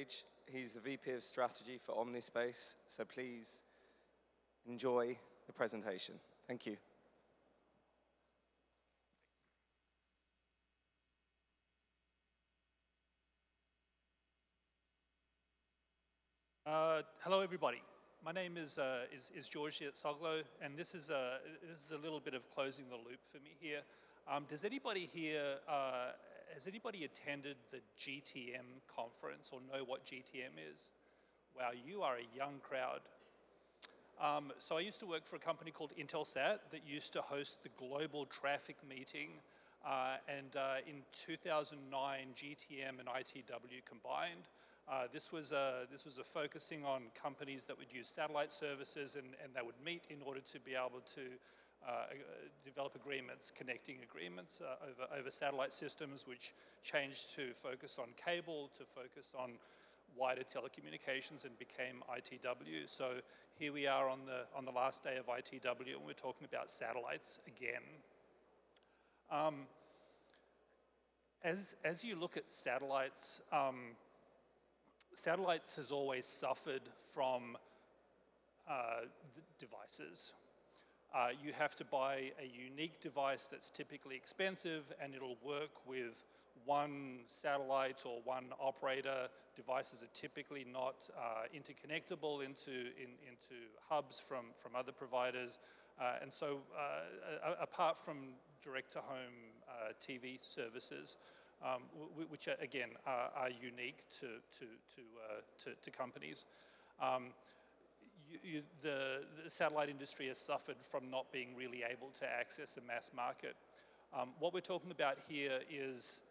stage. He's the VP of Strategy for Omnispace, so please enjoy the presentation. Thank you. Hello, everybody. My name is George Soglo, and this is a little bit of closing the loop for me here. Does anybody here, has anybody attended the GTM conference or know what GTM is? Wow, you are a young crowd. So I used to work for a company called Intelsat that used to host the global traffic meeting, and in 2009, GTM and ITW combined. This was a focusing on companies that would use satellite services, and they would meet in order to be able to develop agreements, connecting agreements over satellite systems, which changed to focus on cable, to focus on wider telecommunications, and became ITW. So here we are on the last day of ITW, and we're talking about satellites again. As you look at satellites, satellites has always suffered from devices. You have to buy a unique device that's typically expensive, and it'll work with one satellite or one operator. Devices are typically not interconnectable into hubs from other providers. And so apart from direct-to-home TV services, which again are unique to companies, the satellite industry has suffered from not being really able to access the mass market. What we're talking about here is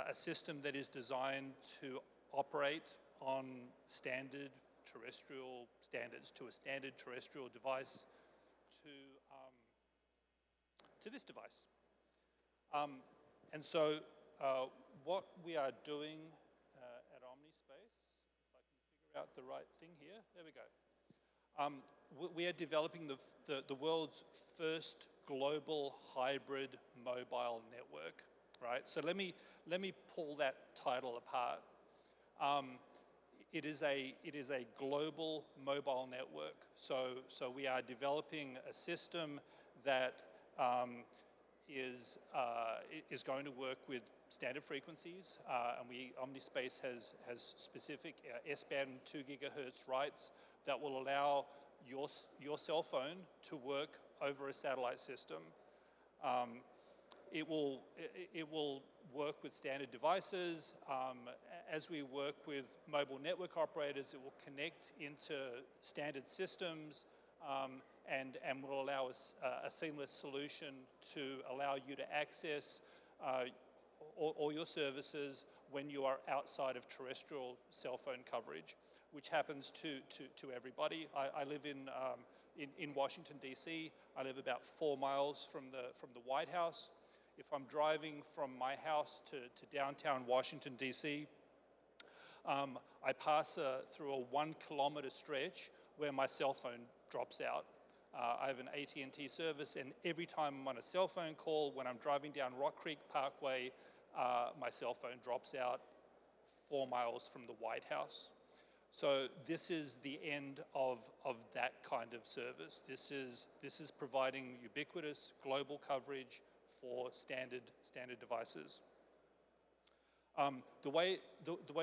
a system that is designed to operate on standard terrestrial standards, to a standard terrestrial device, to this device. And so what we are doing at Omnispace, if I can figure out the right thing here, there we go. We are developing the world's first global hybrid mobile network, right? So let me pull that title apart. It is a global mobile network. So we are developing a system that is going to work with standard frequencies, and Omnispace has specific S-band 2 gigahertz rights that will allow your cell phone to work over a satellite system. It will work with standard devices. As we work with mobile network operators, it will connect into standard systems, and will allow us a seamless solution to allow you to access all your services when you are outside of terrestrial cell phone coverage, which happens to everybody. I live in Washington, D.C. I live about 4 miles from the White House. If I'm driving from my house to downtown Washington, D.C., I pass through a 1 kilometer stretch where my cell phone drops out. I have an AT&T service, and every time I'm on a cell phone call, when I'm driving down Rock Creek Parkway, my cell phone drops out 4 miles from the White House. So this is the end of that kind of service. This is providing ubiquitous global coverage for standard devices. The way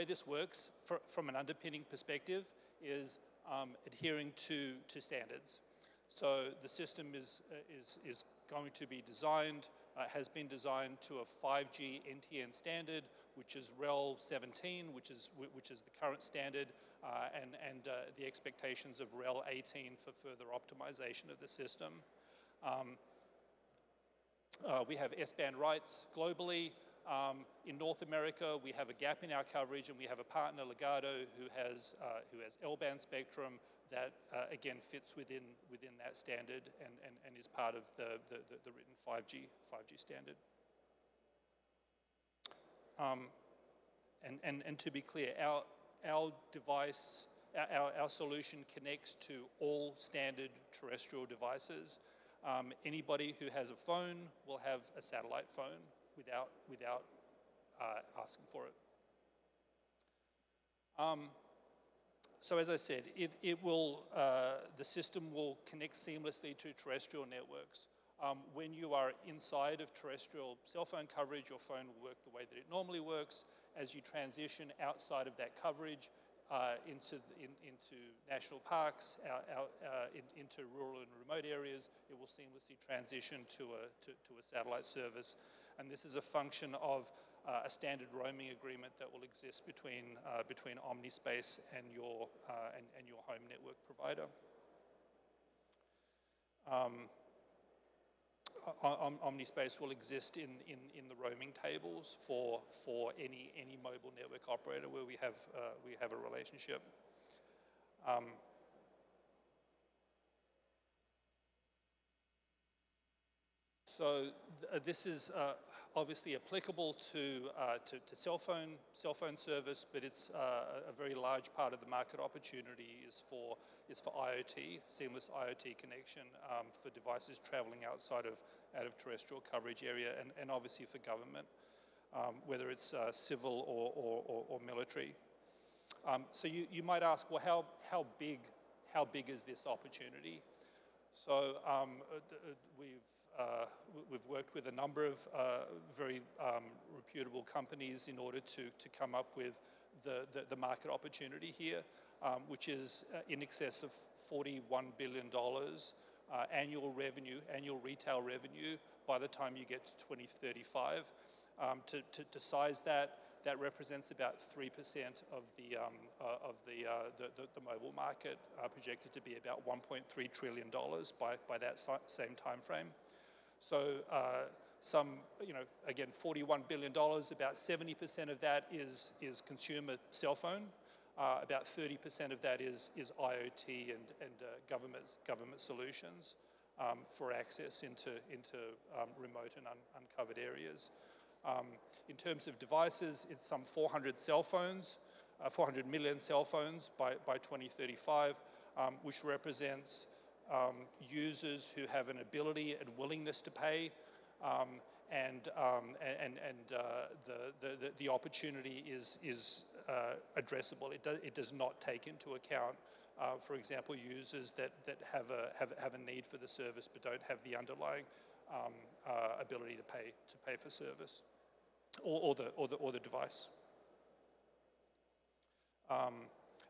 this works from an underpinning perspective is adhering to standards. So the system is going to be designed, has been designed to a 5G NTN standard, which is REL 17, which is the current standard, and the expectations of REL 18 for further optimization of the system. We have S-band rights globally. In North America, we have a gap in our coverage, and we have a partner, Legato, who has L-band spectrum that again fits within that standard and is part of the written 5G standard. And to be clear, our device, our solution connects to all standard terrestrial devices. Anybody who has a phone will have a satellite phone without asking for it. So as I said, the system will connect seamlessly to terrestrial networks. When you are inside of terrestrial cell phone coverage, your phone will work the way that it normally works. As you transition outside of that coverage into national parks, into rural and remote areas, it will seamlessly transition to a satellite service. And this is a function of a standard roaming agreement that will exist between Omnispace and your home network provider. Omnispace will exist in the roaming tables for any mobile network operator where we have a relationship. So this is obviously applicable to cell phone service, but it's a very large part of the market opportunity is for IoT, seamless IoT connection for devices traveling out of terrestrial coverage area, and obviously for government, whether it's civil or military. So you might ask, well, how big is this opportunity? So we've worked with a number of very reputable companies in order to come up with the market opportunity here, which is in excess of $41 billion annual retail revenue by the time you get to 2035. To size that represents about 3% of the mobile market, projected to be about $1.3 trillion by that same time frame. So again, $41 billion, about 70% of that is consumer cell phone. About 30% of that is IoT and government solutions for access into remote and uncovered areas. In terms of devices, it's some 400 million cell phones by 2035, which represents users who have an ability and willingness to pay, and the opportunity is addressable. It does not take into account, for example, users that have a need for the service but don't have the underlying ability to pay for service or the device.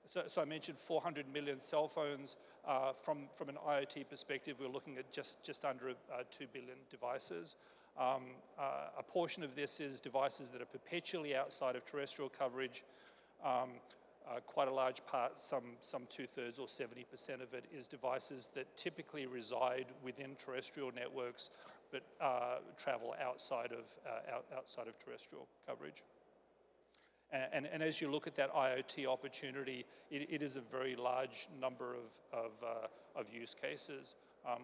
So I mentioned 400 million cell phones. From an IoT perspective, we're looking at just under 2 billion devices. A portion of this is devices that are perpetually outside of terrestrial coverage. Quite a large part, some 2/3 or 70% of it, is devices that typically reside within terrestrial networks but travel outside of terrestrial coverage. And as you look at that IoT opportunity, it is a very large number of use cases.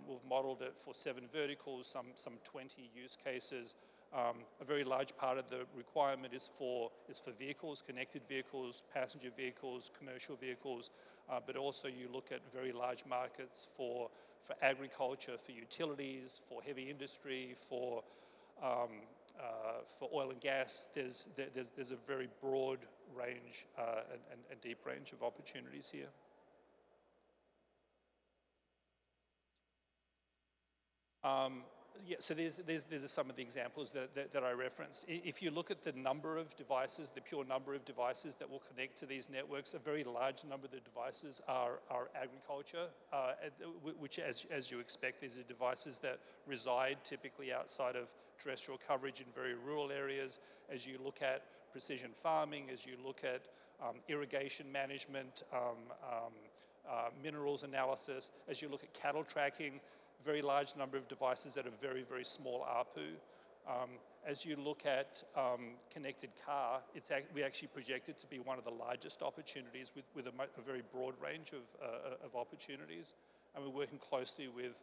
We've modeled it for 7 verticals, some 20 use cases. A very large part of the requirement is for vehicles, connected vehicles, passenger vehicles, commercial vehicles, but also you look at very large markets for agriculture, for utilities, for heavy industry, for oil and gas. There's a very broad range and deep range of opportunities here. So these are some of the examples that I referenced. If you look at the number of devices, the pure number of devices that will connect to these networks, a very large number of the devices are agriculture, which, as you expect, these are devices that reside typically outside of terrestrial coverage in very rural areas. As you look at precision farming, as you look at irrigation management, minerals analysis, as you look at cattle tracking, very large number of devices that are very, very small ARPU. As you look at connected car, we actually project it to be one of the largest opportunities with a very broad range of opportunities. And we're working closely with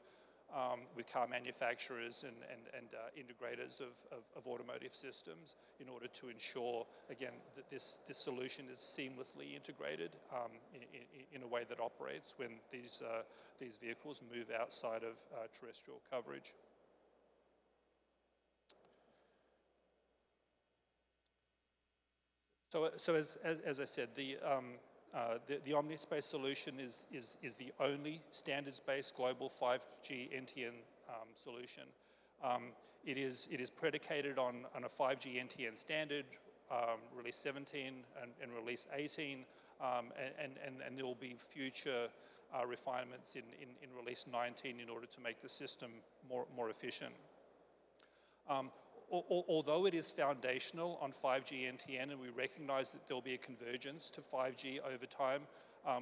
car manufacturers and integrators of automotive systems in order to ensure, again, that this solution is seamlessly integrated in a way that operates when these vehicles move outside of terrestrial coverage. So as I said, the Omnispace solution is the only standards-based global 5G NTN solution. It is predicated on a 5G NTN standard, release 17 and release 18, and there will be future refinements in release 19 in order to make the system more efficient. Although it is foundational on 5G NTN, and we recognize that there will be a convergence to 5G over time,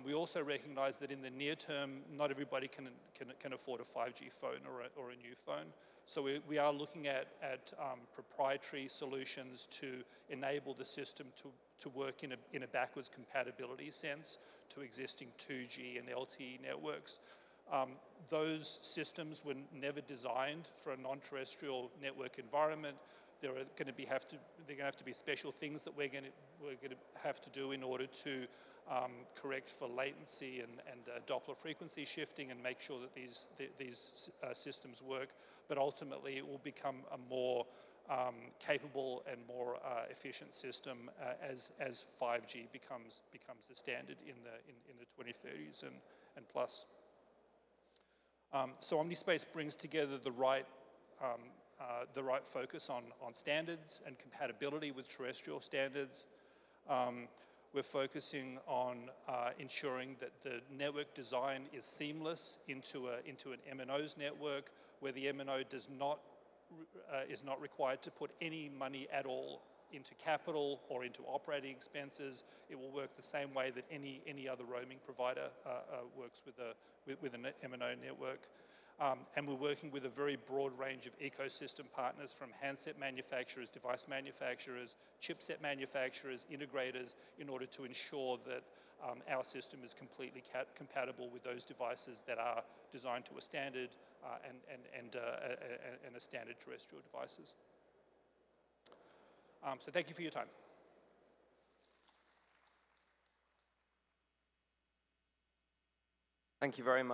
we also recognize that in the near term, not everybody can afford a 5G phone or a new phone. So we are looking at proprietary solutions to enable the system to work in a backwards compatibility sense to existing 2G and LTE networks. Those systems were never designed for a non-terrestrial network environment. There are going to have to be special things that we're going to have to do in order to correct for latency and Doppler frequency shifting and make sure that these systems work. But ultimately, it will become a more capable and more efficient system as 5G becomes the standard in the 2030s and plus. So Omnispace brings together the right focus on standards and compatibility with terrestrial standards. We're focusing on ensuring that the network design is seamless into an MNO's network, where the MNO is not required to put any money at all into capital or into operating expenses. It will work the same way that any other roaming provider works with an MNO network. And we're working with a very broad range of ecosystem partners, from handset manufacturers, device manufacturers, chipset manufacturers, integrators, in order to ensure that our system is completely compatible with those devices that are designed to a standard and a standard terrestrial devices. So thank you for your time. Thank you very much.